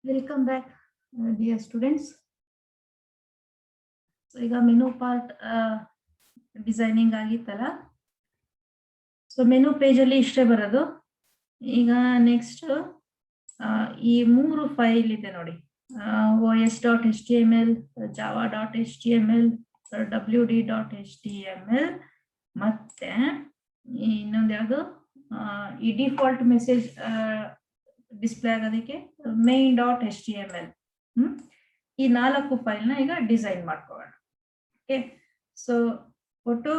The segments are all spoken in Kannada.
Welcome back, dear students. So, ಈಗ ಮೆನು ಪಾರ್ಟ್ ಡಿಸೈನಿಂಗ್ ಆಗಿತ್ತಲ್ಲ. ಸೊ ಮೆನು ಪೇಜ್ ಅಲ್ಲಿ ಇಷ್ಟೇ ಬರೋದು. ಈಗ ನೆಕ್ಸ್ಟ್ ಈ 3 ಫೈಲ್ ಇದೆ ನೋಡಿ, os.html, java.html, wd.html ಮತ್ತೆ ಇನ್ನೊಂದು ಯಾವುದು, ಈ ಡಿಫಾಲ್ಟ್ ಮೆಸೇಜ್ ಡಿಸ್ಪ್ಲೇ ಆಗೋದಕ್ಕೆ main.html. ಈ 4 ಫೈಲ್ ನ ಈಗ ಡಿಸೈನ್ ಮಾಡ್ಕೊಳ್ಳೋಣ. ಓಕೆ, ಸೊ ಒಟ್ಟು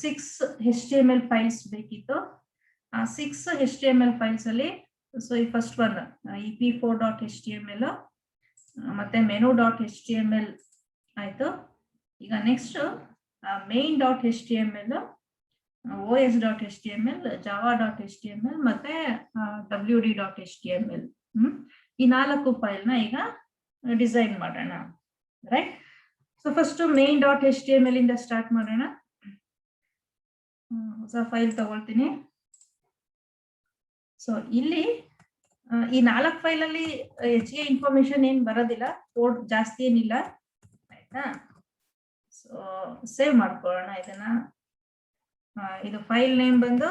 6 HTML ಫೈಲ್ಸ್ ಬೇಕಿತ್ತು. ಆ 6 HTML ಫೈಲ್ಸ್ ಅಲ್ಲಿ ಸೊ ಈ ಫಸ್ಟ್ ಒನ್ ಈ p4.html ಮತ್ತೆ menu.html ಆಯ್ತು. ಈಗ ನೆಕ್ಸ್ಟ್ main.html, os.html, java.html ಮತ್ತೆ wd.html. ಈ 4 ಫೈಲ್ ನ ಈಗ ಡಿಸೈನ್ ಮಾಡೋಣ, ರೈಟ್? ಸೊ ಫಸ್ಟ್ main.html ಇಂದ ಸ್ಟಾರ್ಟ್ ಮಾಡೋಣ. ಹೊಸ ಫೈಲ್ ತಗೊಳ್ತೀನಿ. ಸೊ ಇಲ್ಲಿ ಈ 4 ಫೈಲ್ ಅಲ್ಲಿ ಹೆಚ್ಚಿಗೆ ಇನ್ಫಾರ್ಮೇಶನ್ ಏನ್ ಬರೋದಿಲ್ಲ, ಕೋಡ್ ಜಾಸ್ತಿ ಏನಿಲ್ಲ, ಆಯ್ತಾ? ಸೊ ಸೇವ್ ಮಾಡ್ಕೊಳ್ಳೋಣ ಇದನ್ನ. ಇದು ಫೈಲ್ ನೇಮ್ ಬಂದು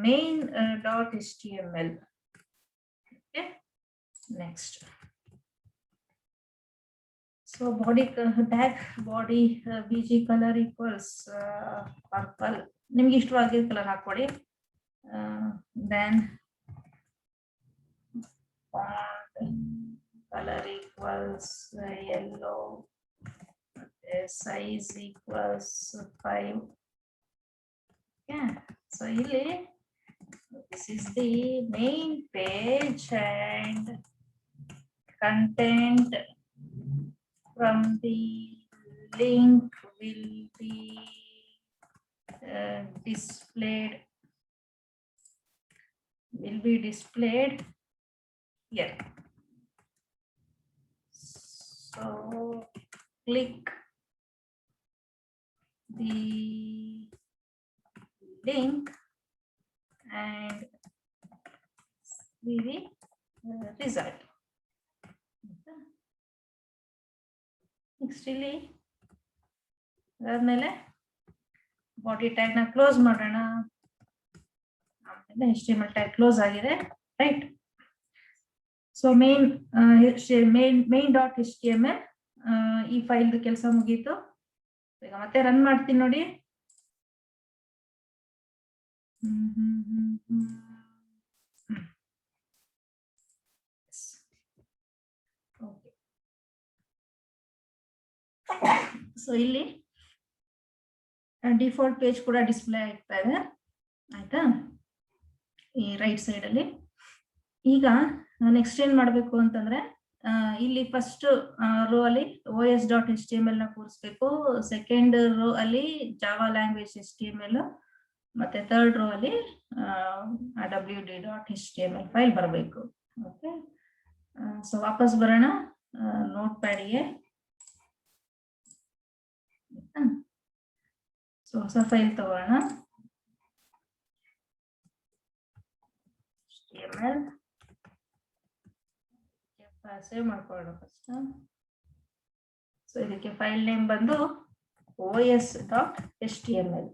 main.html. Okay, next so body tag, body bg colour equals purple, ನಿಮ್ಗೆ ಇಷ್ಟವಾಗಿರೋ ಕಲರ್ ಹಾಕೊಡಿ. ದೆನ್ ಕಲರ್ ಈಕ್ವಲ್ಸ್ ಯೆಲ್ಲೋ ಮತ್ತೆ ಸೈಜ್ ಈಕ್ವಲ್ಸ್ 5. ಓಕೆ, ಸೊ ಇಲ್ಲಿ this is the main page and content from the link will be displayed here. So click the link and see the result. Next ಇಲ್ಲಿ ಅದಾದ್ಮೇಲೆ ಬಾಡಿ ಟ್ಯಾಗ್ ನ ಕ್ಲೋಸ್ ಮಾಡೋಣ. ಆಮೇಲೆ HTML ಟ್ಯಾಗ್ ಕ್ಲೋಸ್ ಆಗಿದೆ, ರೈಟ್? ಸೊ main.html ಈ ಫೈಲ್ ಕೆಲಸ ಮುಗೀತು. ಈಗ ಮತ್ತೆ ರನ್ ಮಾಡ್ತೀನಿ ನೋಡಿ. ಸೊ ಇಲ್ಲಿ ಡಿಫಾಲ್ಟ್ ಪೇಜ್ ಕೂಡ ಡಿಸ್ಪ್ಲೇ ಆಗ್ತಾ ಇದೆ, ಆಯ್ತಾ, ಈ ರೈಟ್ ಸೈಡ್ ಅಲ್ಲಿ. ಈಗ ನೆಕ್ಸ್ಟ್ ಏನ್ ಮಾಡ್ಬೇಕು ಅಂತಂದ್ರೆ, ಇಲ್ಲಿ ಫಸ್ಟ್ ರೋ ಅಲ್ಲಿ os.html ನ ಕೂರಿಸ್ಬೇಕು, ಸೆಕೆಂಡ್ ರೋ ಅಲ್ಲಿ ಜಾವಾ ಲ್ಯಾಂಗ್ವೇಜ್ HTML, ಮತ್ತೆ ಥರ್ಡ್ ರೋ ಅಲ್ಲಿ wd.html ಫೈಲ್ ಬರಬೇಕು. ಓಕೆ, ಸೊ ವಾಪಸ್ ಬರೋಣ ನೋಟ್ ಪ್ಯಾಡ್ಗೆ. ಸೊ ಹೊಸ ಫೈಲ್ ತಗೋಣ, HTML ಸೇವ್ ಮಾಡ್ಕೊಳ್ಳೋಣ ಫಸ್ಟ್. ಸೊ ಇದಕ್ಕೆ ಫೈಲ್ ನೇಮ್ ಬಂದು os.html.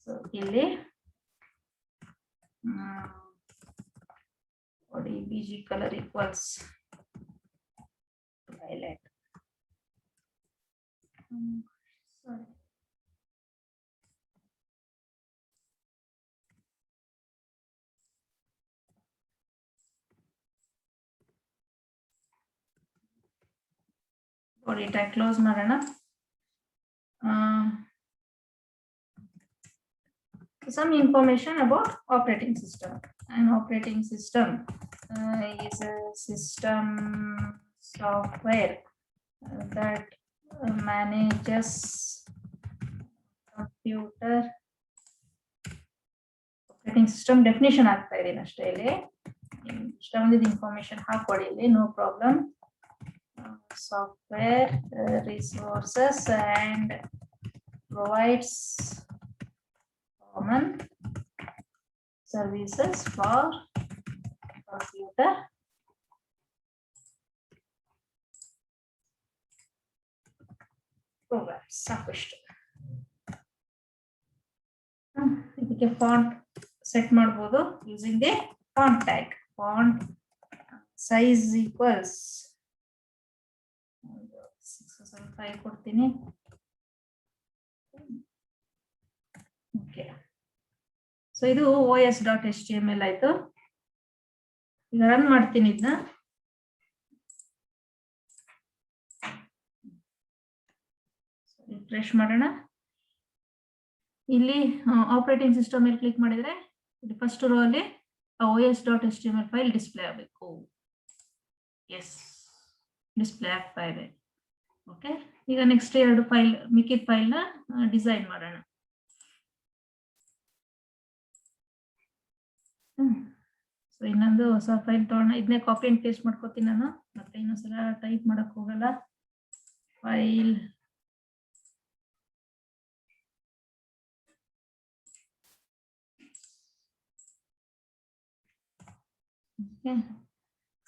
ಸೊ ಇಲ್ಲಿ body bg colour equals violet. Sorry. Body tag close ಮಾಡೋಣ. Some information about operating system. An operating system is a system software that manages computer. Operating system definition ಆಗ್ತಾ ಇದೀನಿ ಅಷ್ಟೇ. ಇಲ್ಲಿ ಇಷ್ಟ ಬಂದಿದ್ದ ಇನ್ಫಾರ್ಮೇಶನ್ ಹಾಕೊಳ್ಳಿ ಇಲ್ಲಿ, no problem. Software resources and provides common services for computer programs. ಸಾಕಷ್ಟು ಇದಕ್ಕೆ ಫಾಂಟ್ ಸೆಟ್ ಮಾಡಬಹುದು using the font tag. Font size equals 675 ಕೊಡ್ತೀನಿ. ಓಕೆ, ಸೊ ಇದು os.html ಆಯ್ತು. ಈಗ ರನ್ ಮಾಡ್ತೀನಿ ಇದನ್ನ. ರಿಫ್ರೆಶ್ ಮಾಡೋಣ. ಇಲ್ಲಿ ಆಪರೇಟಿಂಗ್ ಸಿಸ್ಟಮ್ ಮೇಲೆ ಕ್ಲಿಕ್ ಮಾಡಿದ್ರೆ ಫಸ್ಟ್ ರೋ ಅಲ್ಲಿ os.html ಫೈಲ್ ಡಿಸ್ಪ್ಲೇ ಆಗಬೇಕು. ಎಸ್, ಡಿಸ್ಪ್ಲೇ ಆಗ್ತಾ ಇದೆ. ಓಕೆ, ಈಗ ನೆಕ್ಸ್ಟ್ ಎರಡು ಫೈಲ್ ಮಿಕ್ಕಿದ ಫೈಲ್ ನ ಡಿಸೈನ್ ಮಾಡೋಣ. ಸೊ ಇನ್ನೊಂದು ಹೊಸ ಫೈಲ್ ತಗೋಣ. ಇದನ್ನೇ ಕಾಪಿ ಅಂಡ್ ಪೇಸ್ಟ್ ಮಾಡ್ಕೋತೀನಿ ನಾನು. ಮತ್ತೆ ಇನ್ನೊಂದ್ಸಲ ಟೈಪ್ ಮಾಡಕ್ ಹೋಗಲ್ಲ. ಫೈಲ್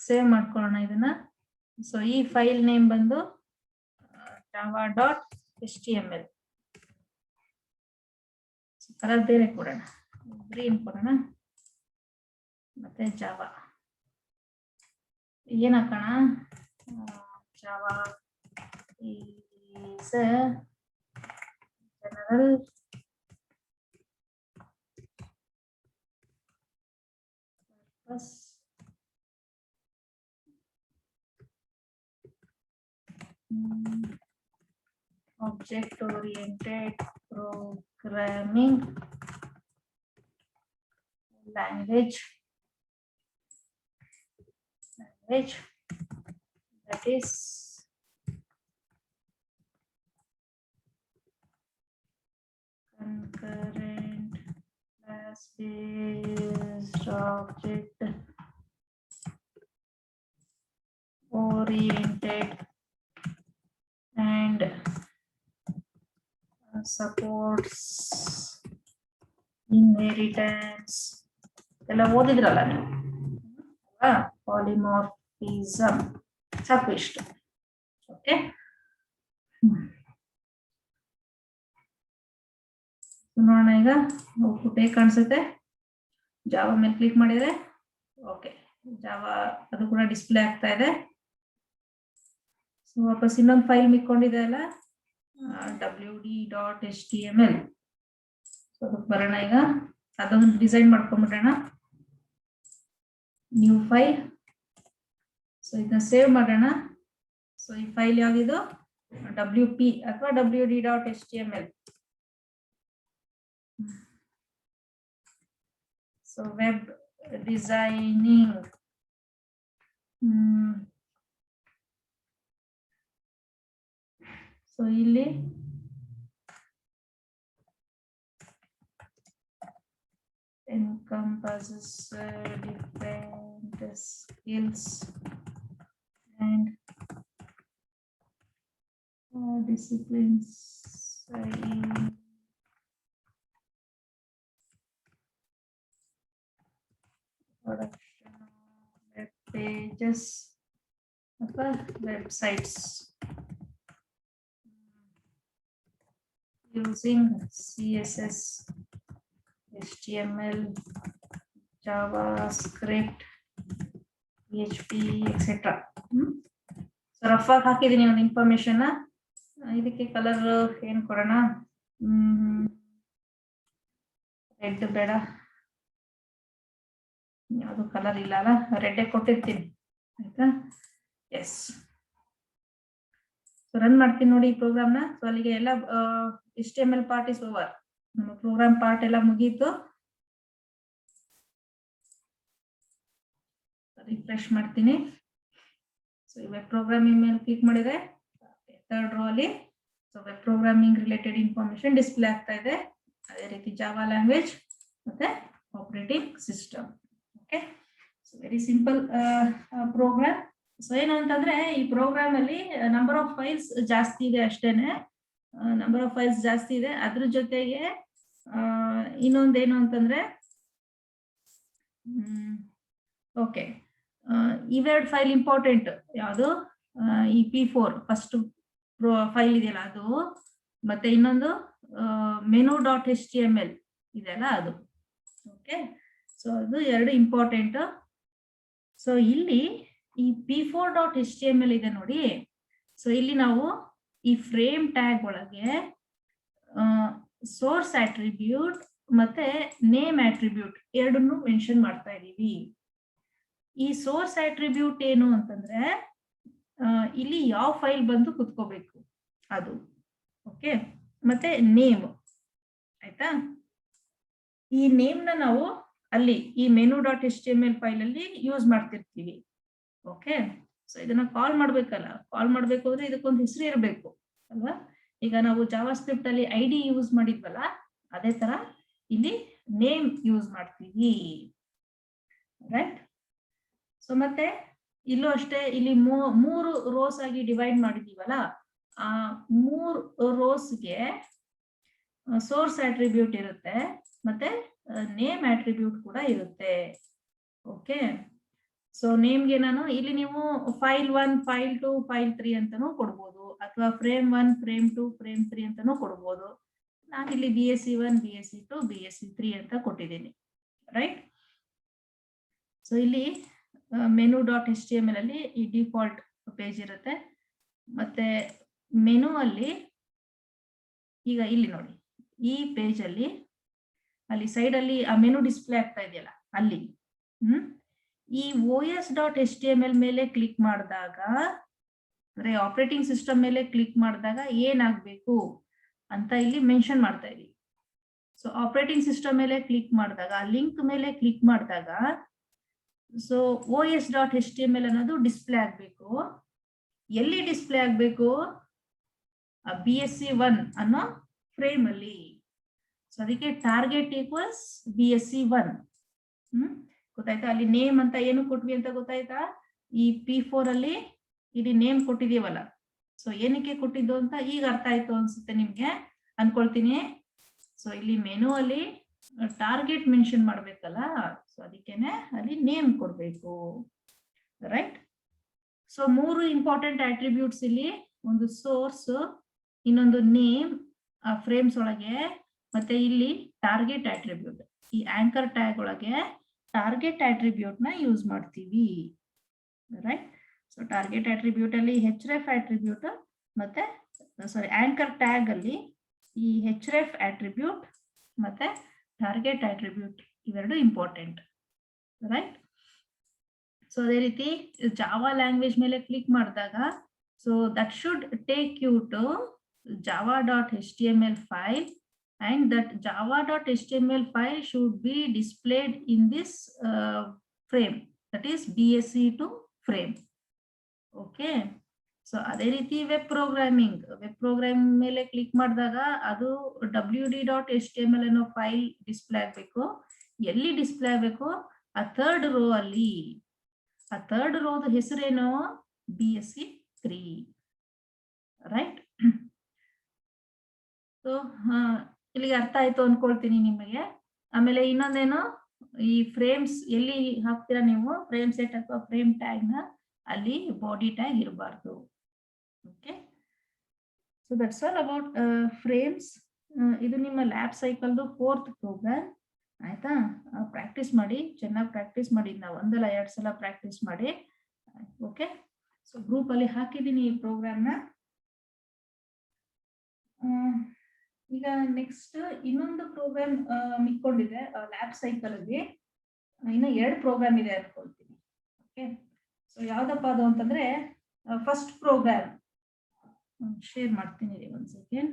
ಸೇವ್ ಮಾಡ್ಕೊಳ್ಳೋಣ ಇದನ್ನ. ಸೊ ಈ ಫೈಲ್ ನೇಮ್ ಬಂದು java.html. ಕಲರ್ ಬೇರೆ ಕೊಡೋಣ, ಗ್ರೀನ್ ಕೊಡೋಣ. ಮತ್ತೆ ಜಾವಾ ಏನ್ ಹಾಕೋಣ? Java is general purpose object oriented programming language that is concurrent class based object oriented and supports inheritance. ಎಲ್ಲ ಓದಿದ್ರಲ್ಲ ನೀವು, ಪಾಲಿಮಾರ್ಫಿಸಮ್. ಸಾಕು ಇಷ್ಟು. ಓಕೆ, ನೋಡೋಣ ಈಗ ಔಟ್ಪುಟ್ ಹೇಗೆ ಕಾಣಿಸುತ್ತೆ. ಜಾವಾ ಮೇಲೆ ಕ್ಲಿಕ್ ಮಾಡಿದ್ರೆ ಓಕೆ, ಜಾವಾ ಅದು ಕೂಡ ಡಿಸ್ಪ್ಲೇ ಆಗ್ತಾ ಇದೆ. ಸೊ ವಾಪಸ್ ಇನ್ನೊಂದು ಫೈಲ್ ಮಿಕ್ಕೊಂಡಿದೆ ಅಲ್ಲ, wd.html. ಸೊ ಅದಕ್ಕೆ ಬರೋಣ. ಈಗ ಅದೊಂದು ಡಿಸೈನ್ ಮಾಡ್ಕೊಂಡ್ಬಿಡೋಣ. New file. ಸೊ ಇದನ್ನ ಸೇವ್ ಮಾಡೋಣ. ಸೊ ಈ ಫೈಲ್ ಯಾವ್ದಿದು? wp ಅಥವಾ wd.html. So web designing. So ಇಲ್ಲಿ encompasses different skills and disciplines. Production web pages or websites using CSS, HTML, JavaScript, PHP, etc. So rough ಆಗಿ ಹಾಕಿದೀನಿ ಒಂದು ಇನ್ಫಾರ್ಮೇಶನ್. ಇದಕ್ಕೆ ಕಲರ್ ಏನ್ ಕೊಡೋಣ? ರೆಡ್ ಬೇಡ, ಯಾವುದು ಕಲರ್ ಇಲ್ಲ ಅಲ್ಲ, ರೆಡ್ ಕೊಟ್ಟಿರ್ತೀನಿ. ಆಯ್ತಾ? ಎಸ್. ಸೊ ರನ್ ಮಾಡ್ತೀನಿ ನೋಡಿ ಈ ಪ್ರೋಗ್ರಾಮ್ನ. ಸೊ ಅಲ್ಲಿಗೆ ಎಲ್ಲ HTML ಪಾರ್ಟ್ ಇಸ್ ಓವರ್. ನಮ್ಮ ಪ್ರೋಗ್ರಾಮ್ ಪಾರ್ಟ್ ಎಲ್ಲ ಮುಗೀತು. ರಿಫ್ರೆಶ್ ಮಾಡ್ತೀನಿ. ಸೊ ವೆಬ್ ಪ್ರೋಗ್ರಾಮಿಂಗ್ ಮೇಲೆ ಕ್ಲಿಕ್ ಮಾಡಿದ್ರೆ ಥರ್ಡ್ ರೋ ಅಲ್ಲಿ so web programming related information display ಆಗ್ತಾ ಇದೆ. ಅದೇ ರೀತಿ ಜಾವಾ ಲ್ಯಾಂಗ್ವೇಜ್ ಮತ್ತೆ operating system. Okay, so very simple program. So ಏನು ಅಂತಂದ್ರೆ ಈ ಪ್ರೋಗ್ರಾಮ್ ಅಲ್ಲಿ ನಂಬರ್ ಆಫ್ ಫೈಲ್ಸ್ ಜಾಸ್ತಿ ಇದೆ ಅಷ್ಟೇನೆ. ನಂಬರ್ ಆಫ್ ಫೈಲ್ಸ್ ಜಾಸ್ತಿ ಇದೆ. ಅದ್ರ ಜೊತೆಗೆ ಇನ್ನೊಂದೇನು ಅಂತಂದ್ರೆ ಓಕೆ, ಇವೆರಡು ಫೈಲ್ ಇಂಪಾರ್ಟೆಂಟ್. ಯಾವುದು? ಈ P4 ಫಸ್ಟ್ ಫೈಲ್ ಇದೆಯಲ್ಲ ಅದು, ಮತ್ತೆ ಇನ್ನೊಂದು menu.html ಇದೆಯಲ್ಲ ಅದು. ಓಕೆ, ಸೊ ಅದು ಎರಡು ಇಂಪಾರ್ಟೆಂಟ್. ಸೊ ಇಲ್ಲಿ ಈ P4.html ಇದೆ ನೋಡಿ. ಸೊ ಇಲ್ಲಿ ನಾವು ಈ ಫ್ರೇಮ್ ಟ್ಯಾಗ್ ಒಳಗೆ ಸೋರ್ಸ್ ಆಟ್ರಿಬ್ಯೂಟ್ ಮತ್ತೆ ನೇಮ್ ಆಟ್ರಿಬ್ಯೂಟ್ ಎರಡನ್ನು ಮೆನ್ಷನ್ ಮಾಡ್ತಾ ಇದೀವಿ. ಈ ಸೋರ್ಸ್ ಆಟ್ರಿಬ್ಯೂಟ್ ಏನು ಅಂತಂದ್ರೆ ಇಲ್ಲಿ ಯಾವ ಫೈಲ್ ಬಂದು ಕುತ್ಕೋಬೇಕು ಅದು. ಓಕೆ, ಮತ್ತೆ ನೇಮ್, ಆಯ್ತಾ? ಈ ನೇಮ್ ನ ನಾವು ಅಲ್ಲಿ ಈ menu.html ಫೈಲ್ ಅಲ್ಲಿ ಯೂಸ್ ಮಾಡ್ತಿರ್ತೀವಿ. ಓಕೆ, ಸೊ ಇದನ್ನ ಕಾಲ್ ಮಾಡ್ಬೇಕಲ್ಲ, ಕಾಲ್ ಮಾಡ್ಬೇಕು ಅಂದ್ರೆ ಇದಕ್ಕೊಂದು ಹೆಸರು ಇರಬೇಕು ಅಲ್ವಾ? ಈಗ ನಾವು ಜಾವಾ ಸ್ಕ್ರಿಪ್ಟ್ ಅಲ್ಲಿ ID ಯೂಸ್ ಮಾಡಿದ್ವಲ್ಲ, ಅದೇ ತರ ಇಲ್ಲಿ ನೇಮ್ ಯೂಸ್ ಮಾಡ್ತೀವಿ, ರೈಟ್? ಸೊ ಮತ್ತೆ ಇಲ್ಲೂ ಅಷ್ಟೇ, ಇಲ್ಲಿ ಮೂರು ರೋಸ್ ಆಗಿ ಡಿವೈಡ್ ಮಾಡಿದೀವಲ್ಲ, ಆ 3 ರೋಸ್ಗೆ ಸೋರ್ಸ್ ಆಟ್ರಿಬ್ಯೂಟ್ ಇರುತ್ತೆ, ಮತ್ತೆ ನೇಮ್ ಆಟ್ರಿಬ್ಯೂಟ್ ಕೂಡ ಇರುತ್ತೆ. ಓಕೆ, ಸೊ ನೇಮ್ಗೆ ನಾನು ಇಲ್ಲಿ ನೀವು ಫೈಲ್ 1, ಫೈಲ್ 2, ಫೈಲ್ 3 ಅಂತಾನೂ ಕೊಡ್ಬೋದು, ಅಥವಾ ಫ್ರೇಮ್ 1, ಫ್ರೇಮ್ 2, ಫ್ರೇಮ್ 3 ಅಂತಾನೂ ಕೊಡ್ಬೋದು. ನಾನು ಇಲ್ಲಿ BSc1, BSc2, BSc3 ಅಂತ ಕೊಟ್ಟಿದ್ದೀನಿ, ರೈಟ್? ಸೊ ಇಲ್ಲಿ menu.html ಅಲ್ಲಿ ಈ ಡಿಫಾಲ್ಟ್ ಪೇಜ್ ಇರುತ್ತೆ. ಮತ್ತೆ ಮೆನು ಅಲ್ಲಿ ಈಗ ಇಲ್ಲಿ ನೋಡಿ, ಈ ಪೇಜ್ ಅಲ್ಲಿ ಅಲ್ಲಿ ಸೈಡ್ ಅಲ್ಲಿ ಆ ಮೆನು ಡಿಸ್ಪ್ಲೇ ಆಗ್ತಾ ಇದೆಯಲ್ಲ ಅಲ್ಲಿ, ಈ os.html ಮೇಲೆ ಕ್ಲಿಕ್ ಮಾಡಿದಾಗ, ಅಂದ್ರೆ ಆಪರೇಟಿಂಗ್ ಸಿಸ್ಟಮ್ ಮೇಲೆ ಕ್ಲಿಕ್ ಮಾಡಿದಾಗ ಏನಾಗಬೇಕು ಅಂತ ಇಲ್ಲಿ ಮೆನ್ಷನ್ ಮಾಡ್ತಾ ಇದೀವಿ. ಸೊ ಆಪರೇಟಿಂಗ್ ಸಿಸ್ಟಮ್ ಮೇಲೆ ಕ್ಲಿಕ್ ಮಾಡಿದಾಗ, ಲಿಂಕ್ ಮೇಲೆ ಕ್ಲಿಕ್ ಮಾಡಿದಾಗ, ಸೊ os.html ಅನ್ನೋದು ಡಿಸ್ಪ್ಲೇ ಆಗ್ಬೇಕು. ಎಲ್ಲಿ ಡಿಸ್ಪ್ಲೇ ಆಗ್ಬೇಕು? BSc1 ಅನ್ನೋ ಫ್ರೇಮ್ ಅಲ್ಲಿ. ಸೊ ಅದಕ್ಕೆ ಟಾರ್ಗೆಟ್ ಈಕ್ವಲ್ಸ್ BSc1. ಗೊತ್ತಾಯ್ತಾ? ಅಲ್ಲಿ ನೇಮ್ ಅಂತ ಏನು ಕೊಟ್ವಿ ಅಂತ ಗೊತ್ತಾಯ್ತಾ? ಈ P4 ಅಲ್ಲಿ ಇಲ್ಲಿ ನೇಮ್ ಕೊಟ್ಟಿದೀವಲ್ಲ, ಸೊ ಏನಕ್ಕೆ ಕೊಟ್ಟಿದ್ದು ಅಂತ ಈಗ ಅರ್ಥ ಆಯ್ತು ಅನ್ಸುತ್ತೆ ನಿಮ್ಗೆ, ಅನ್ಕೊಳ್ತೀನಿ. ಸೊ ಇಲ್ಲಿ ಮೆನು ಅಲ್ಲಿ ಟಾರ್ಗೆಟ್ ಮೆನ್ಷನ್ ಮಾಡ್ಬೇಕಲ್ಲ, ಸೊ ಅದಕ್ಕೇನೆ ಅಲ್ಲಿ ನೇಮ್ ಕೊಡ್ಬೇಕು, ರೈಟ್? ಸೊ 3 ಇಂಪಾರ್ಟೆಂಟ್ ಆಟ್ರಿಬ್ಯೂಟ್ಸ್ ಇಲ್ಲಿ, ಒಂದು ಸೋರ್ಸ್, ಇನ್ನೊಂದು ನೇಮ್ ಆ ಫ್ರೇಮ್ಸ್ ಒಳಗೆ, ಮತ್ತೆ ಇಲ್ಲಿ ಟಾರ್ಗೆಟ್ ಆಟ್ರಿಬ್ಯೂಟ್. ಈ ಆಂಕರ್ ಟ್ಯಾಗ್ ಒಳಗೆ ಟಾರ್ಗೆಟ್ ಆಟ್ರಿಬ್ಯೂಟ್ ನ ಯೂಸ್ ಮಾಡ್ತೀವಿ, ರೈಟ್? ಸೊ ಟಾರ್ಗೆಟ್ ಆಟ್ರಿಬ್ಯೂಟ್ ಅಲ್ಲಿ href ಆಟ್ರಿಬ್ಯೂಟ್, ಮತ್ತೆ ಸಾರಿ ಆಂಕರ್ ಟ್ಯಾಗ್ ಅಲ್ಲಿ ಈ href ಆಟ್ರಿಬ್ಯೂಟ್ ಮತ್ತೆ ಟಾರ್ಗೆಟ್ ಆಟ್ರಿಬ್ಯೂಟ್ ಇವೆರಡು ಇಂಪಾರ್ಟೆಂಟ್, ರೈಟ್? ಸೊ ಅದೇ ರೀತಿ ಜಾವಾ ಲ್ಯಾಂಗ್ವೇಜ್ ಮೇಲೆ ಕ್ಲಿಕ್ ಮಾಡಿದಾಗ, so that should take you to java.html file, and that java.html file should be displayed in this frame, that is BSc2 frame. Okay, so ಅದೇ ರೀತಿ ವೆಬ್ ಪ್ರೋಗ್ರಾಮಿಂಗ್ ಮೇಲೆ ಕ್ಲಿಕ್ ಮಾಡಿದಾಗ ಅದು wd.html ಅನ್ನೋ ಫೈಲ್ ಡಿಸ್ಪ್ಲೇ ಆಗ್ಬೇಕು. ಎಲ್ಲಿ ಡಿಸ್ಪ್ಲೇ ಆಗ್ಬೇಕು? ಆ ಥರ್ಡ್ ರೋ ಅಲ್ಲಿ. ಆ ಥರ್ಡ್ ರೋದ ಹೆಸರೇನು? BSc3, right? ಸೊ ಇಲ್ಲಿಗೆ ಅರ್ಥ ಆಯ್ತು ಅನ್ಕೊಳ್ತೀನಿ ನಿಮಗೆ. ಆಮೇಲೆ ಇನ್ನೊಂದೇನು, ಈ ಫ್ರೇಮ್ಸ್ ಎಲ್ಲಿ ಹಾಕ್ತೀರಾ ನೀವು? ಫ್ರೇಮ್ ಸೆಟ್ ಅಥವಾ ಫ್ರೇಮ್ ಟ್ಯಾಗ್ ನ ಅಲ್ಲಿ ಬಾಡಿ ಟ್ಯಾಗ್ ಇರಬಾರ್ದು. Okay, so that's all about frames. ಇದು ನಿಮ್ಮ ಲ್ಯಾಬ್ ಸೈಕಲ್ದು 4th ಪ್ರೋಗ್ರಾಮ್, ಆಯ್ತಾ? ಪ್ರಾಕ್ಟೀಸ್ ಮಾಡಿ, ಚೆನ್ನಾಗಿ ಪ್ರಾಕ್ಟೀಸ್ ಮಾಡಿ. ನಾವು ಒಂದಲ್ಲ 2 ಸಲ ಪ್ರಾಕ್ಟೀಸ್ ಮಾಡಿ. ಓಕೆ, ಸೊ ಗ್ರೂಪ್ ಅಲ್ಲಿ ಹಾಕಿದ್ದೀನಿ ಈ ಪ್ರೋಗ್ರಾಮ್ನ. ಈಗ ನೆಕ್ಸ್ಟ್ ಇನ್ನೊಂದು ಪ್ರೋಗ್ರಾಮ್ ಮಿಕ್ಕೊಂಡಿದೆ ಲ್ಯಾಬ್ ಸೈಕಲ್ ಅಲ್ಲಿ. ಇನ್ನು 2 ಪ್ರೋಗ್ರಾಮ್ ಇದೆ ಅನ್ಕೊಳ್ತೀನಿ. ಓಕೆ, ಸೊ ಯಾವ್ದಪ್ಪ ಅದು ಅಂತಂದ್ರೆ ಫಸ್ಟ್ ಪ್ರೋಗ್ರಾಮ್ ಶೇರ್ ಮಾಡ್ತೀನಿ, ಒಂದು ಸೆಕೆಂಡ್.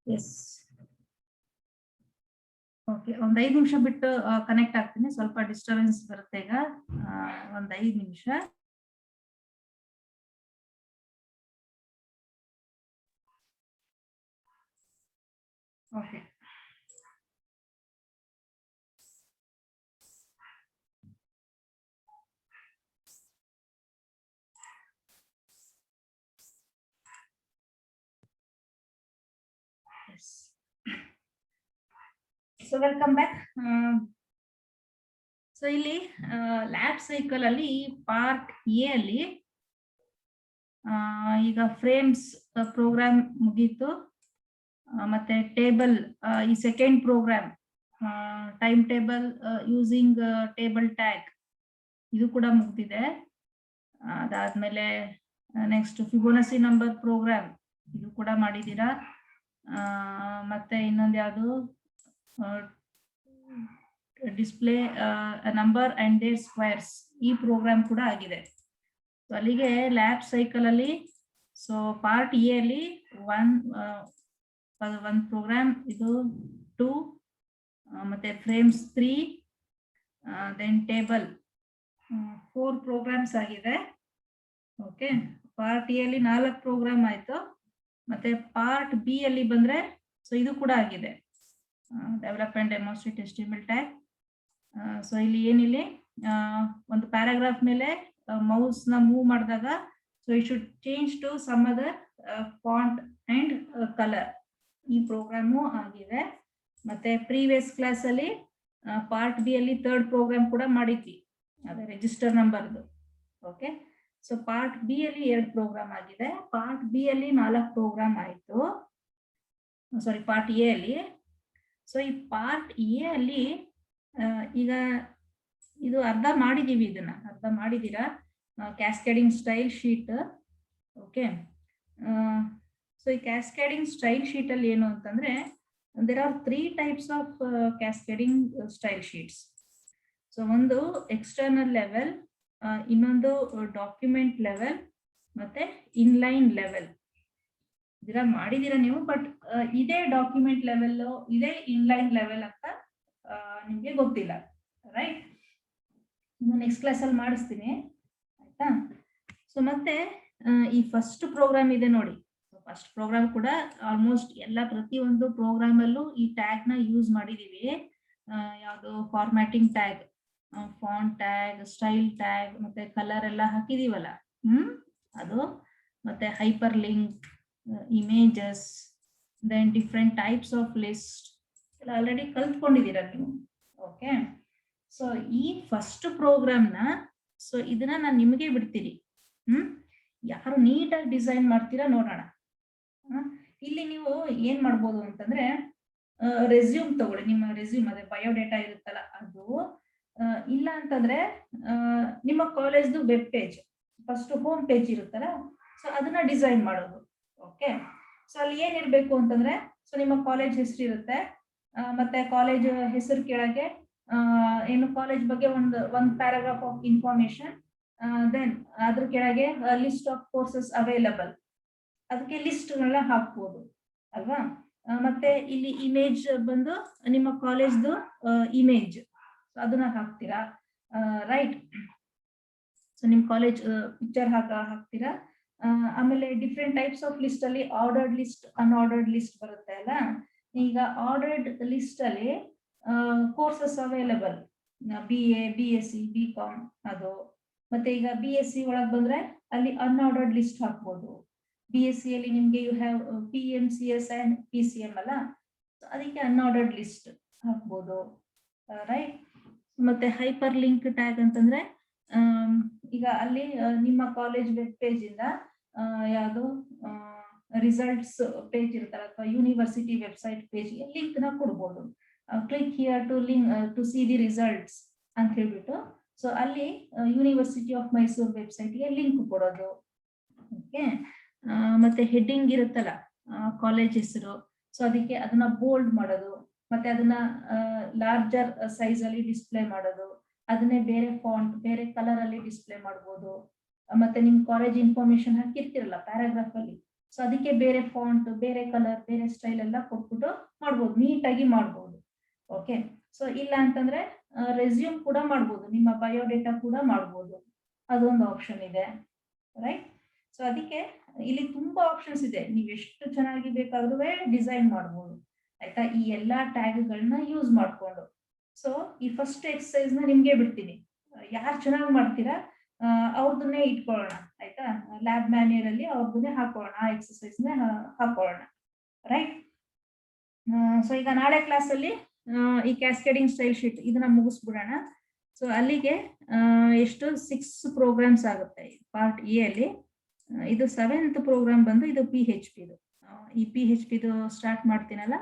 ಎಸ್. ಓಕೆ, ಒಂದ್ 5 ನಿಮಿಷ ಬಿಟ್ಟು ಕನೆಕ್ಟ್ ಆಗ್ತೀನಿ, ಸ್ವಲ್ಪ ಡಿಸ್ಟರ್ಬೆನ್ಸ್ ಬರುತ್ತೆ ಈಗ. ಒಂದ್ 5 ನಿಮಿಷ. Okay. So welcome back. So ಇಲ್ಲಿ ಲ್ಯಾಬ್ ಸೈಕಲ್ ಅಲ್ಲಿ ಪಾರ್ಟ್ ಎ ಅಲ್ಲಿ ಈಗ ಫ್ರೇಮ್ಸ್ ಪ್ರೋಗ್ರಾಮ್ ಮುಗೀತು. ಮತ್ತೆ ಟೇಬಲ್, ಈ second program time table using table tag, ಇದು ಕೂಡ ಮುಗ್ದಿದೆ. ಅದಾದ್ಮೇಲೆ ನೆಕ್ಸ್ಟ್ ಫಿಬೋನಸಿ ನಂಬರ್ ಪ್ರೋಗ್ರಾಮ್, ಇದು ಕೂಡ ಮಾಡಿದೀರಾ. ಮತ್ತೆ ಇನ್ನೊಂದು ಯಾವುದು, display number and their squares, ಈ ಪ್ರೋಗ್ರಾಮ್ ಕೂಡ ಆಗಿದೆ. ಸೊ ಅಲ್ಲಿಗೆ ಲ್ಯಾಬ್ ಸೈಕಲ್ ಅಲ್ಲಿ ಸೊ ಪಾರ್ಟ್ ಎ ಅಲ್ಲಿ ಒನ್ ಪ್ರೋಗ್ರಾಮ್, ಇದು 2, ಮತ್ತೆ ಫ್ರೇಮ್ಸ್ 3, ದೆನ್ ಟೇಬಲ್ 4 ಪ್ರೋಗ್ರಾಮ್ಸ್ ಆಗಿದೆ. ಓಕೆ, ಪಾರ್ಟ್ ಎ ಅಲ್ಲಿ 4 ಪ್ರೋಗ್ರಾಮ್ ಆಯ್ತು. ಮತ್ತೆ ಪಾರ್ಟ್ ಬಿ ಅಲ್ಲಿ ಬಂದ್ರೆ ಸೊ ಇದು ಕೂಡ ಆಗಿದೆ, develop and demonstrate HTML tag. So ಇಲ್ಲಿ ಏನಿಲ್ಲಿ ಒಂದು ಪ್ಯಾರಾಗ್ರಾಫ್ ಮೇಲೆ ಮೌಸ್ ನ ಮೂವ್ ಮಾಡಿದಾಗ so it should change to some other font and colour, ಈ ಪ್ರೋಗ್ರಾಮು ಆಗಿದೆ. ಮತ್ತೆ ಪ್ರೀವಿಯಸ್ ಕ್ಲಾಸ್ ಅಲ್ಲಿ ಪಾರ್ಟ್ ಬಿ ಅಲ್ಲಿ 3rd ಪ್ರೋಗ್ರಾಮ್ ಕೂಡ ಮಾಡಿದ್ವಿ, ಅದೇ ರಿಜಿಸ್ಟರ್ ನಂಬರ್ದು. ಓಕೆ, ಸೊ ಪಾರ್ಟ್ ಬಿ ಅಲ್ಲಿ 2 ಪ್ರೋಗ್ರಾಮ್ ಆಗಿದೆ. ಪಾರ್ಟ್ ಬಿ ಅಲ್ಲಿ 4 ಪ್ರೋಗ್ರಾಮ್ ಆಯ್ತು. ಸಾರಿ, ಪಾರ್ಟ್ ಎ ಅಲ್ಲಿ. ಸೊ ಈ ಪಾರ್ಟ್ ಎ ಅಲ್ಲಿ ಈಗ ಇದು ಅರ್ಧ ಮಾಡಿದೀವಿ, ಇದನ್ನ ಅರ್ಧ ಮಾಡಿದೀರಾ, cascading style sheet. Okay, so ಈ ಕ್ಯಾಸ್ಕೇಡಿಂಗ್ ಸ್ಟೈಲ್ ಶೀಟ್ ಅಲ್ಲಿ ಏನು ಅಂತಂದ್ರೆ there are 3 types of cascading style sheets. So ಒಂದು ಎಕ್ಸ್ಟರ್ನಲ್ ಲೆವೆಲ್, ಇನ್ನೊಂದು ಡಾಕ್ಯುಮೆಂಟ್ ಲೆವೆಲ್, ಮತ್ತೆ ಇನ್ಲೈನ್ ಲೆವೆಲ್. ಇದರ ಮಾಡಿದೀರಾ ನೀವು, ಬಟ್ ಇದೇ ಡಾಕ್ಯುಮೆಂಟ್ ಲೆವೆಲ್, ಇದೇ ಇನ್ಲೈನ್ ಲೆವೆಲ್ ಅಂತ ನಿಮ್ಗೆ ಗೊತ್ತಿಲ್ಲ, ರೈಟ್? ನೆಕ್ಸ್ಟ್ ಕ್ಲಾಸ್ ಅಲ್ಲಿ ಮಾಡಿಸ್ತೀನಿ, ಆಯ್ತಾ? ಸೊ ಮತ್ತೆ ಈ ಫಸ್ಟ್ ಪ್ರೋಗ್ರಾಮ್ ಇದೆ ನೋಡಿ, ಫಸ್ಟ್ ಪ್ರೋಗ್ರಾಮ್ ಕೂಡ ಆಲ್ಮೋಸ್ಟ್ ಎಲ್ಲ ಪ್ರತಿಯೊಂದು ಪ್ರೋಗ್ರಾಮ್ ಅಲ್ಲೂ ಈ ಟ್ಯಾಗ್ ನ ಯೂಸ್ ಮಾಡಿದೀವಿ. ಯಾವುದು formatting tag, font tag, style tag, ಮತ್ತೆ ಕಲರ್ ಎಲ್ಲ ಹಾಕಿದೀವಲ್ಲ, ಅದು. ಮತ್ತೆ hyperlink, images, then different types of list ಎಲ್ಲ ಆಲ್ರೆಡಿ ಕಲ್ತ್ಕೊಂಡಿದ್ದೀರಾ ನೀವು. ಓಕೆ, ಸೊ ಈ ಫಸ್ಟ್ ಪ್ರೋಗ್ರಾಮ್ ನ ಸೊ ಇದನ್ನ ನಾನು ನಿಮಗೆ ಬಿಡ್ತೀನಿ, ಯಾರು ನೀಟಾಗಿ ಡಿಸೈನ್ ಮಾಡ್ತೀರಾ ನೋಡೋಣ. ಇಲ್ಲಿ ನೀವು ಏನ್ ಮಾಡ್ಬೋದು ಅಂತಂದ್ರೆ ರೆಸ್ಯೂಮ್ ತಗೊಳ್ಳಿ, ನಿಮ್ಮ ರೆಸ್ಯೂಮ್, ಅದೇ ಬಯೋಡೇಟಾ ಇರುತ್ತಲ್ಲ ಅದು. ಇಲ್ಲ ಅಂತಂದ್ರೆ ನಿಮ್ಮ ಕಾಲೇಜ್ದು web page, first home page ಇರುತ್ತಲ್ಲ, ಸೊ ಅದನ್ನ ಡಿಸೈನ್ ಮಾಡೋದು. ಓಕೆ, ಸೊ ಅಲ್ಲಿ ಏನಿರ್ಬೇಕು ಅಂತಂದ್ರೆ ಸೊ ನಿಮ್ಮ ಕಾಲೇಜ್ ಹೆಸರು ಇರುತ್ತೆ, ಮತ್ತೆ ಕಾಲೇಜ್ ಹೆಸರು ಕೆಳಗೆ ಏನು ಕಾಲೇಜ್ ಬಗ್ಗೆ ಒಂದು ಪ್ಯಾರಾಗ್ರಾಫ್ ಆಫ್ ಇನ್ಫಾರ್ಮೇಶನ್, ದೆನ್ ಅದ್ರ ಕೆಳಗೆ ಲಿಸ್ಟ್ ಆಫ್ ಕೋರ್ಸಸ್ ಅವೈಲಬಲ್, ಅದಕ್ಕೆ ಲಿಸ್ಟ್ಗಳನ್ನ ಹಾಕ್ಬೋದು ಅಲ್ವಾ. ಮತ್ತೆ ಇಲ್ಲಿ ಇಮೇಜ್ ಬಂದು ನಿಮ್ಮ ಕಾಲೇಜ್ದು ಇಮೇಜ್, ಅದನ್ನ ಹಾಕ್ತೀರಾ, ರೈಟ್? ಸೊ ನಿಮ್ ಕಾಲೇಜ್ ಪಿಕ್ಚರ್ ಹಾಕ್ತೀರಾ. ಆಮೇಲೆ ಡಿಫ್ರೆಂಟ್ ಟೈಪ್ಸ್ ಆಫ್ ಲಿಸ್ಟ್ ಅಲ್ಲಿ ಆರ್ಡರ್ಡ್ ಲಿಸ್ಟ್, ಅನ್ಆರ್ಡರ್ಡ್ ಲಿಸ್ಟ್ ಬರುತ್ತೆ ಅಲ್ಲ. ಈಗ ಆರ್ಡರ್ಡ್ ಲಿಸ್ಟ್ ಅಲ್ಲಿ courses available, BA, BSc, BCom ಅದು. ಮತ್ತೆ ಈಗ BSc ಒಳಗೆ ಬಂದ್ರೆ ಅಲ್ಲಿ ಅನ್ಆರ್ಡರ್ಡ್ ಲಿಸ್ಟ್ ಹಾಕ್ಬೋದು. BSc ಅಲ್ಲಿ ನಿಮ್ಗೆ you have PMCS and PCM ಅಲ್ಲ, ಅದಕ್ಕೆ ಅನ್ಆರ್ಡರ್ಡ್ ಲಿಸ್ಟ್ ಹಾಕ್ಬೋದು, ರೈಟ್? ಮತ್ತೆ ಹೈಪರ್ ಲಿಂಕ್ ಟ್ಯಾಗ್ ಅಂತಂದ್ರೆ ಈಗ ಅಲ್ಲಿ ನಿಮ್ಮ ಕಾಲೇಜ್ ವೆಬ್ ಪೇಜ್ ಇಂದ ಯಾವುದು ರಿಸಲ್ಟ್ಸ್ ಪೇಜ್ ಇರುತ್ತಲ್ಲ, ಅಥವಾ ಯೂನಿವರ್ಸಿಟಿ ವೆಬ್ಸೈಟ್ ಪೇಜ್ ಲಿಂಕ್ ನ ಕೊಡ್ಬೋದು. Click here to link to see the results ಅಂತ ಹೇಳ್ಬಿಟ್ಟು, ಸೊ ಅಲ್ಲಿ ಯೂನಿವರ್ಸಿಟಿ ಆಫ್ ಮೈಸೂರು ವೆಬ್ಸೈಟ್ಗೆ ಲಿಂಕ್ ಕೊಡೋದು. ಓಕೆ, ಮತ್ತೆ ಹೆಡ್ಡಿಂಗ್ ಇರುತ್ತಲ್ಲ ಕಾಲೇಜ್ ಹೆಸರು, ಸೊ ಅದಕ್ಕೆ ಅದನ್ನ ಬೋಲ್ಡ್ ಮಾಡೋದು, ಮತ್ತೆ ಅದನ್ನ ಲಾರ್ಜರ್ ಸೈಜ್ ಅಲ್ಲಿ ಡಿಸ್ಪ್ಲೇ ಮಾಡೋದು, ಅದನ್ನೇ ಬೇರೆ ಫಾಂಟ್, ಬೇರೆ ಕಲರ್ ಅಲ್ಲಿ ಡಿಸ್ಪ್ಲೇ ಮಾಡ್ಬೋದು. ಮತ್ತೆ ನಿಮ್ ಕಾಲೇಜ್ ಇನ್ಫಾರ್ಮೇಶನ್ ಹಾಕಿರ್ತಿರಲ್ಲ ಪ್ಯಾರಾಗ್ರಾಫ್ ಅಲ್ಲಿ, ಸೊ ಅದಕ್ಕೆ ಬೇರೆ ಫಾಂಟ್, ಬೇರೆ ಕಲರ್, ಬೇರೆ ಸ್ಟೈಲ್ ಎಲ್ಲ ಕೊಟ್ಬಿಟ್ಟು ಮಾಡ್ಬೋದು, ನೀಟಾಗಿ ಮಾಡ್ಬೋದು. ಓಕೆ, ಸೊ ಇಲ್ಲ ಅಂತಂದ್ರೆ ರೆಸ್ಯೂಮ್ ಕೂಡ ಮಾಡ್ಬೋದು, ನಿಮ್ಮ ಬಯೋಡೇಟಾ ಕೂಡ ಮಾಡ್ಬೋದು, ಅದೊಂದು ಆಪ್ಷನ್ ಇದೆ, ರೈಟ್. ಸೊ ಅದಕ್ಕೆ ಇಲ್ಲಿ ತುಂಬಾ ಆಪ್ಷನ್ಸ್ ಇದೆ, ನೀವು ಎಷ್ಟು ಚೆನ್ನಾಗಿ ಬೇಕಾದ್ರೂ ಡಿಸೈನ್ ಮಾಡ್ಬೋದು, ಆಯ್ತಾ, ಈ ಎಲ್ಲಾ ಟ್ಯಾಗ್ಗಳನ್ನ ಯೂಸ್ ಮಾಡ್ಕೊಂಡು. ಸೊ ಈ ಫಸ್ಟ್ ಎಕ್ಸರ್ಸೈಸ್ ನ ನಿಮ್ಗೆ ಬಿಡ್ತೀನಿ, ಯಾರು ಚೆನ್ನಾಗಿ ಮಾಡ್ತೀರಾ ಅವ್ರದನ್ನೇ ಇಟ್ಕೊಳ್ಳೋಣ, ಆಯ್ತಾ, ಲ್ಯಾಬ್ ಮ್ಯಾನ್ಯರ್ ಅಲ್ಲಿ ಅವ್ರದನ್ನೇ ಹಾಕೊಳ್ಳೋಣ, ಆ ಎಕ್ಸರ್ಸೈಸ್ ನ ಹಾಕೊಳ್ಳೋಣ, ರೈಟ್. ಸೊ ಈಗ ನಾಳೆ ಕ್ಲಾಸ್ ಅಲ್ಲಿ ಈ ಕ್ಯಾಸ್ಕೇಡಿಂಗ್ ಸ್ಟೈಲ್ ಶೀಟ್ ಇದನ್ನ ಮುಗಿಸ್ಬಿಡೋಣ. ಸೊ ಅಲ್ಲಿಗೆ ಎಷ್ಟು 6 ಪ್ರೋಗ್ರಾಮ್ಸ್ ಆಗುತ್ತೆ ಪಾರ್ಟ್ ಎ ಅಲ್ಲಿ. ಇದು 7th ಪ್ರೋಗ್ರಾಮ್ ಬಂದು ಇದು PHP ಇದು. ಈ PHP ಇದು ಸ್ಟಾರ್ಟ್ ಮಾಡ್ತೀನಲ್ಲ,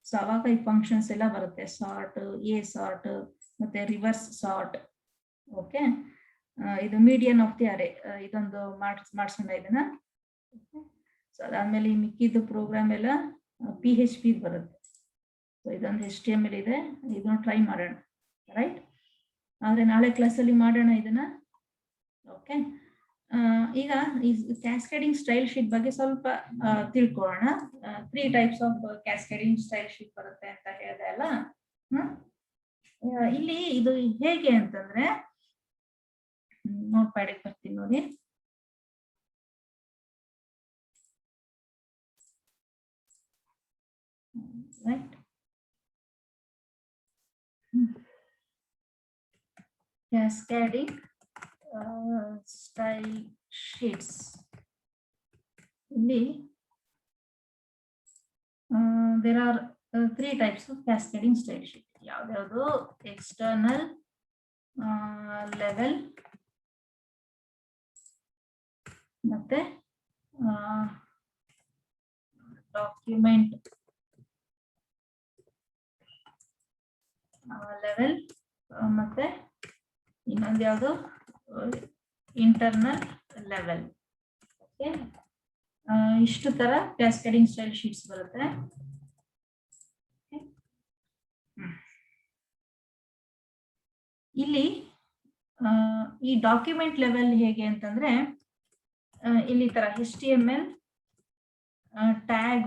ಸೊ ಅವಾಗ ಈ ಫಂಕ್ಷನ್ಸ್ ಎಲ್ಲ ಬರುತ್ತೆ, ಸಾರ್ಟ್, ಎ ಸಾರ್ಟ್, ಮತ್ತೆ ರಿವರ್ಸ್ ಸಾರ್ಟ್. ಓಕೆ, ಇದು ಮೀಡಿಯನ್ ಆಫ್ ದಿ ಅರೇ, ಇದೊಂದು ಮಾಡ್ಸೋಣ ಇದನ್ನ. ಸೊ ಅದಾದ್ಮೇಲೆ ಈ ಮಿಕ್ಕಿದ್ದು ಪ್ರೋಗ್ರಾಮ್ ಎಲ್ಲ PHP ಬರುತ್ತೆ. ಸೊ ಇದೊಂದು HTML ಇದೆ, ಇದನ್ನ ಟ್ರೈ ಮಾಡೋಣ, ರೈಟ್. ಆದ್ರೆ ನಾಳೆ ಕ್ಲಾಸಲ್ಲಿ ಮಾಡೋಣ ಇದನ್ನ. ಓಕೆ, ಈಗ ಈ ಕ್ಯಾಸ್ಕೇಡಿಂಗ್ ಸ್ಟೈಲ್ ಶೀಟ್ ಬಗ್ಗೆ ಸ್ವಲ್ಪ ತಿಳ್ಕೊಳ್ಳೋಣ. 3 types of cascading style sheet ಬರುತ್ತೆ ಅಂತ ಹೇಳಿದೆ ಅಲ್ಲ. ಇಲ್ಲಿ ಇದು ಹೇಗೆ ಅಂತಂದ್ರೆ, ನೋಟ್ ಪ್ಯಾಡಿಗೆ ಬರ್ತೀನಿ ನೋಡಿ. Right, cascading style sheets. ಇಲ್ಲಿ there are 3 types of cascading style sheet. ಯಾವ್ದು ಎಕ್ಸ್ಟರ್ನಲ್ ಲೆವೆಲ್, ಮತ್ತೆ ಡಾಕ್ಯುಮೆಂಟ್ ಲೆವೆಲ್, ಮತ್ತೆ ಇನ್ನೊಂದು ಯಾವುದು ಇಂಟರ್ನಲ್ ಲೆವೆಲ್. ಓಕೆ, ಇಷ್ಟು ತರ ಕ್ಯಾಸ್ಕೇಡಿಂಗ್ ಸ್ಟೈಲ್ ಶೀಟ್ಸ್ ಬರುತ್ತೆ. ಇಲ್ಲಿ ಈ ಡಾಕ್ಯುಮೆಂಟ್ ಲೆವೆಲ್ ಹೇಗೆ ಅಂತಂದ್ರೆ, ಇಲ್ಲಿ ತರ HTML ಟ್ಯಾಗ್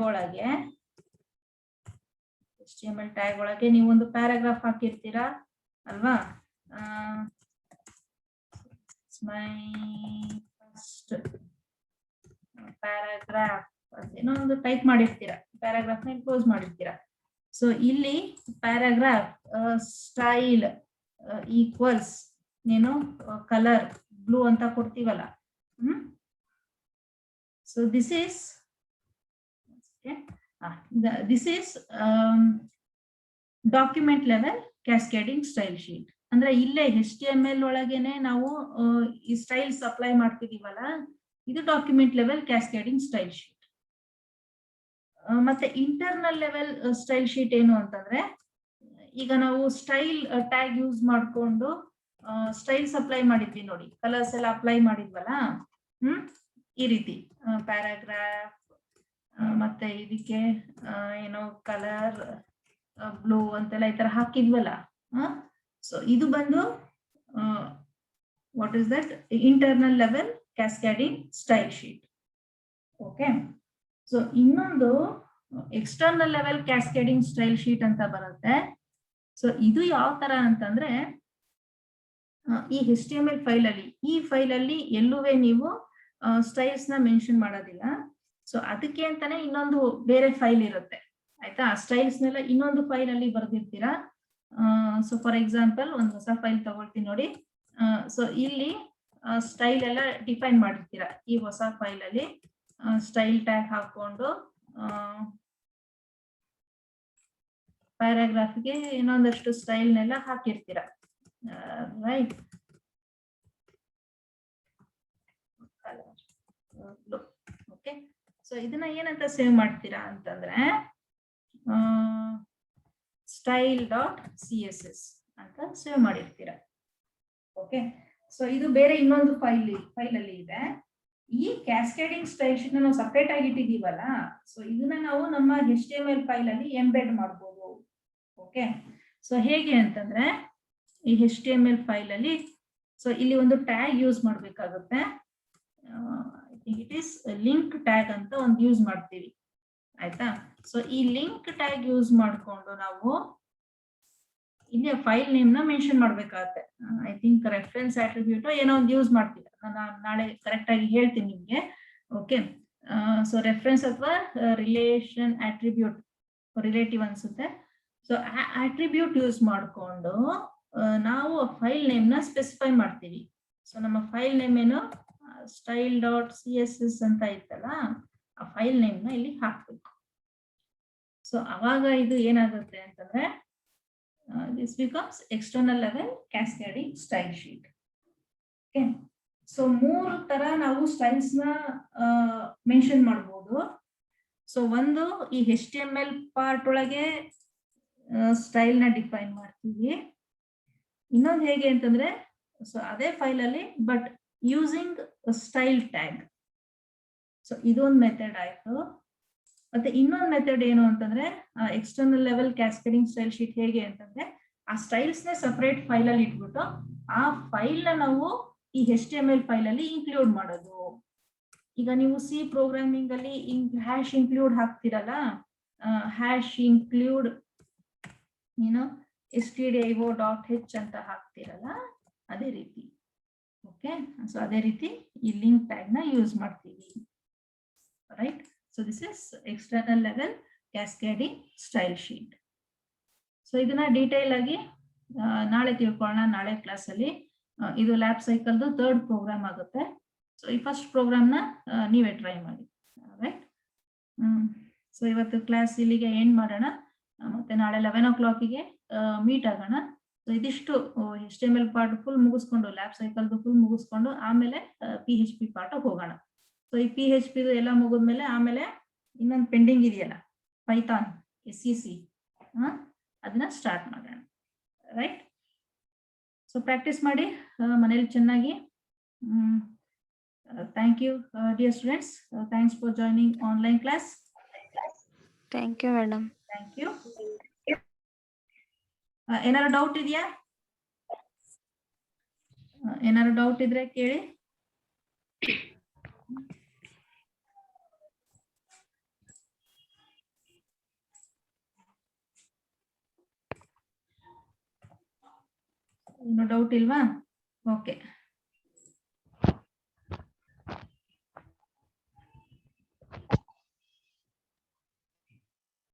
ಒಳಗೆ ನೀವು ಒಂದು ಪ್ಯಾರಾಗ್ರಾಫ್ ಹಾಕಿರ್ತೀರಾ ಅಲ್ವಾ. ಮೈ ಫಸ್ಟ್ ಪ್ಯಾರಾಗ್ರಾಫ್ ಏನೋ ಒಂದು ಟೈಪ್ ಮಾಡಿರ್ತೀರಾ, ಪ್ಯಾರಾಗ್ರಾಫ್ ನ ಕ್ಲೋಸ್ ಮಾಡಿರ್ತೀರಾ. ಸೊ ಇಲ್ಲಿ ಪ್ಯಾರಾಗ್ರಾಫ್ ಸ್ಟೈಲ್ ಈಕ್ವಲ್ಸ್ ಏನು ಕಲರ್ ಬ್ಲೂ ಅಂತ ಕೊಡ್ತೀವಲ್ಲ. So this is document level cascading style sheet. ಅಂದ್ರೆ ಇಲ್ಲೇ HTML ಒಳಗೇನೆ ನಾವು ಈ ಸ್ಟೈಲ್ಸ್ ಅಪ್ಲೈ ಮಾಡ್ತಿದೀವಲ್ಲ, ಇದು document level cascading style sheet. ಮತ್ತೆ ಇಂಟರ್ನಲ್ ಲೆವೆಲ್ ಸ್ಟೈಲ್ ಶೀಟ್ ಏನು ಅಂತಂದ್ರೆ, ಈಗ ನಾವು ಸ್ಟೈಲ್ ಟ್ಯಾಗ್ ಯೂಸ್ ಮಾಡ್ಕೊಂಡು ಸ್ಟೈಲ್ಸ್ ಅಪ್ಲೈ ಮಾಡಿದ್ವಿ ನೋಡಿ, ಕಲರ್ಸ್ ಎಲ್ಲ ಅಪ್ಲೈ ಮಾಡಿದ್ವಲ್ಲ, ಈ ರೀತಿ ಪ್ಯಾರಾಗ್ರಾಫ್, ಮತ್ತೆ ಇದಕ್ಕೆ ಏನೋ ಕಲರ್ ಬ್ಲೂ ಅಂತೆಲ್ಲ ಈ ತರ ಹಾಕಿದ್ವಲ್ಲ. ಸೊ ಇದು ಬಂದು what is that internal level cascading style sheet. Okay, so ಇನ್ನೊಂದು external level cascading style sheet ಅಂತ ಬರುತ್ತೆ. ಸೊ ಇದು ಯಾವ ತರ ಅಂತಂದ್ರೆ, ಈ HTML ಫೈಲ್ ಅಲ್ಲಿ ಎಲ್ಲುವೆ ನೀವು ಸ್ಟೈಲ್ಸ್ ನ ಮೆನ್ಷನ್ ಮಾಡೋದಿಲ್ಲ. ಸೊ ಅದಕ್ಕೆ ಅಂತಾನೆ ಇನ್ನೊಂದು ಬೇರೆ ಫೈಲ್ ಇರುತ್ತೆ, ಆಯ್ತಾ. ಸ್ಟೈಲ್ಸ್ ನೆಲ್ಲ ಇನ್ನೊಂದು ಫೈಲ್ ಅಲ್ಲಿ ಬರ್ದಿರ್ತೀರಾ. ಸೊ ಫಾರ್ ಎಕ್ಸಾಂಪಲ್ ಒಂದು ಹೊಸ ಫೈಲ್ ತಗೊಳ್ತೀನಿ ನೋಡಿ. ಸೊ ಇಲ್ಲಿ ಸ್ಟೈಲ್ ಎಲ್ಲ ಡಿಫೈನ್ ಮಾಡಿರ್ತೀರಾ ಈ ಹೊಸ ಫೈಲ್ ಅಲ್ಲಿ. ಸ್ಟೈಲ್ ಟ್ಯಾಗ್ ಹಾಕೊಂಡು ಪ್ಯಾರಾಗ್ರಾಫ್ಗೆ ಇನ್ನೊಂದಷ್ಟು ಸ್ಟೈಲ್ನೆಲ್ಲ ಹಾಕಿರ್ತೀರಾ, ರೈಟ್. ಓಕೆ, ಸೊ ಇದನ್ನ ಏನಂತ ಸೇವ್ ಮಾಡ್ತೀರಾ ಅಂತಂದ್ರೆ style.css ಅಂತ ಸೇವ್ ಮಾಡಿರ್ತೀರಾ. ಓಕೆ, ಸೊ ಇದು ಬೇರೆ ಇನ್ನೊಂದು ಫೈಲ್ ಅಲ್ಲಿ ಇದೆ. ಈ ಕ್ಯಾಸ್ಕೇಡಿಂಗ್ ಸ್ಟೈಲ್ ಶೀಟ್ ನಾವು ಸಪರೇಟ್ ಆಗಿ ಇಟ್ಟಿದೀವಲ್ಲ, ಸೊ ಇದನ್ನ ನಾವು ನಮ್ಮ HTML ಫೈಲ್ ಅಲ್ಲಿ ಎಂಬೆಡ್ ಮಾಡಬಹುದು. ಓಕೆ, ಸೊ ಹೇಗೆ ಅಂತಂದ್ರೆ ಈ HTML ಫೈಲ್ ಅಲ್ಲಿ, ಸೊ ಇಲ್ಲಿ ಒಂದು ಟ್ಯಾಗ್ ಯೂಸ್ ಮಾಡ್ಬೇಕಾಗುತ್ತೆ. ಇಟ್ ಈಸ್ ಲಿಂಕ್ ಟ್ಯಾಗ್ ಅಂತ ಒಂದು ಯೂಸ್ ಮಾಡ್ತೀವಿ ಆಯ್ತಾ. ಸೊ ಈ ಲಿಂಕ್ ಟ್ಯಾಗ್ ಯೂಸ್ ಮಾಡ್ಕೊಂಡು ನಾವು ಇಲ್ಲಿ ಫೈಲ್ ನೇಮ್ ನ ಮೆನ್ಷನ್ ಮಾಡ್ಬೇಕಾಗತ್ತೆ. ಐ ಥಿಂಕ್ ರೆಫರೆನ್ಸ್ ಅಟ್ರಿಬ್ಯೂಟ್ ಏನೋ ಒಂದು ಯೂಸ್ ಮಾಡ್ತೀವಿ, ನಾನು ನಾಳೆ ಕರೆಕ್ಟ್ ಆಗಿ ಹೇಳ್ತೀನಿ ನಿಮ್ಗೆ. ಓಕೆ, ಸೊ ರೆಫರೆನ್ಸ್ ಅಥವಾ ರಿಲೇಷನ್ ಅಟ್ರಿಬ್ಯೂಟ್ ರಿಲೇಟಿವ್ ಅನ್ಸುತ್ತೆ. ಸೊ ಅಟ್ರಿಬ್ಯೂಟ್ ಯೂಸ್ ಮಾಡಿಕೊಂಡು ನಾವು ಫೈಲ್ ನೇಮ್ ನ ಸ್ಪೆಸಿಫೈ ಮಾಡ್ತೀವಿ. ಸೊ ನಮ್ಮ ಫೈಲ್ ನೇಮ್ ಏನು style.css ಅಂತ ಇತ್ತಲ್ಲ, ಆ ಫೈಲ್ ನೇಮ್ ನ ಇಲ್ಲಿ ಹಾಕ್ಬೇಕು. ಸೊ ಅವಾಗ ಇದು ಏನಾಗುತ್ತೆ ಅಂತಂದ್ರೆ this becomes external level cascading style sheet. Okay, so ಮೂರು ತರ ನಾವು ಸ್ಟೈಲ್ಸ್ ನ ಮೆನ್ಷನ್ ಮಾಡಬಹುದು. ಸೊ ಒಂದು ಈ HTML ಪಾರ್ಟ್ ಒಳಗೆ ಸ್ಟೈಲ್ ನ ಡಿಫೈನ್ ಮಾಡ್ತೀವಿ. ಇನ್ನೊಂದು ಹೇಗೆ ಅಂತಂದ್ರೆ ಸೊ ಅದೇ ಫೈಲ್ ಅಲ್ಲಿ but using style tag. So ಇದೊಂದು ಮೆಥಡ್ ಆಯ್ತು. ಮತ್ತೆ ಇನ್ನೊಂದು ಮೆಥಡ್ ಏನು ಅಂತಂದ್ರೆ external level cascading style sheet ಹೇಗೆ ಅಂತಂದ್ರೆ ಆ ಸ್ಟೈಲ್ಸ್ ನೇ ಸಪರೇಟ್ ಫೈಲ್ ಅಲ್ಲಿ ಇಟ್ಬಿಟ್ಟು ಆ ಫೈಲ್ ನ ನಾವು ಈ HTML ಫೈಲ್ ಅಲ್ಲಿ ಇನ್ಕ್ಲೂಡ್ ಮಾಡೋದು. ಈಗ ನೀವು ಸಿ ಪ್ರೋಗ್ರಾಮಿಂಗ್ ಅಲ್ಲಿ ಹ್ಯಾಶ್ ಇನ್ಕ್ಲೂಡ್ ಹಾಕ್ತಿರಲ್ಲ, ಹ್ಯಾಶ್ ಇನ್ಕ್ಲೂಡ್ ಏನು stdio.h ಅಂತ ಹಾಕ್ತಿರಲ್ಲ, ಅದೇ ರೀತಿ. ಓಕೆ, ಸೊ ಅದೇ ರೀತಿ ಈ ಲಿಂಕ್ ಟ್ಯಾಗ್ ನ ಯೂಸ್ ಮಾಡ್ತೀವಿ, right. So this is external level cascading style sheet. So ಇದನ್ನ ಡೀಟೇಲ್ ಆಗಿ ನಾಳೆ ತಿಳ್ಕೊಳ್ಳೋಣ. ನಾಳೆ ಕ್ಲಾಸ್ ಅಲ್ಲಿ ಇದು ಲ್ಯಾಬ್ ಸೈಕಲ್ ಥರ್ಡ್ ಪ್ರೋಗ್ರಾಮ್ ಆಗುತ್ತೆ. ಸೊ ಈ ಫಸ್ಟ್ ಪ್ರೋಗ್ರಾಮ್ ನ ನೀವೇ ಟ್ರೈ ಮಾಡಿ, ರೈಟ್. ಸೊ ಇವತ್ತು ಕ್ಲಾಸ್ ಇಲ್ಲಿಗೆ ಎಂಡ್ ಮಾಡೋಣ. ಮತ್ತೆ ನಾಳೆ 11 o'clock ಮೀಟ್ ಆಗೋಣ. ಸೊ ಇದಿಷ್ಟು HTML ಪಾರ್ಟ್ ಫುಲ್ ಮುಗಿಸ್ಕೊಂಡು ಲ್ಯಾಬ್ ಸೈಕಲ್ ಫುಲ್ ಮುಗಿಸ್ಕೊಂಡು ಆಮೇಲೆ PHP ಪಾರ್ಟ್ ಹೋಗೋಣ. ಸೊ ಈ PHP ಎಲ್ಲ ಮುಗಿದ್ಮೇಲೆ ಆಮೇಲೆ ಇನ್ನೊಂದು ಪೆಂಡಿಂಗ್ ಇದೆಯಲ್ಲ ಪೈಥಾನ್ SEC, ಅದನ್ನ ಸ್ಟಾರ್ಟ್ ಮಾಡೋಣ, ರೈಟ್. ಸೊ ಪ್ರಾಕ್ಟೀಸ್ ಮಾಡಿ ಮನೇಲಿ ಚೆನ್ನಾಗಿ. Thank you dear students, thanks for joining online class. Thank you madam. Thank you. ಏನಾದ್ರು ಡೌಟ್ ಇದೆಯಾ? ಏನಾದ್ರು ಡೌಟ್ ಇದ್ರೆ ಕೇಳಿ. ಏನು ಡೌಟ್ ಇಲ್ವಾ? ಓಕೆ.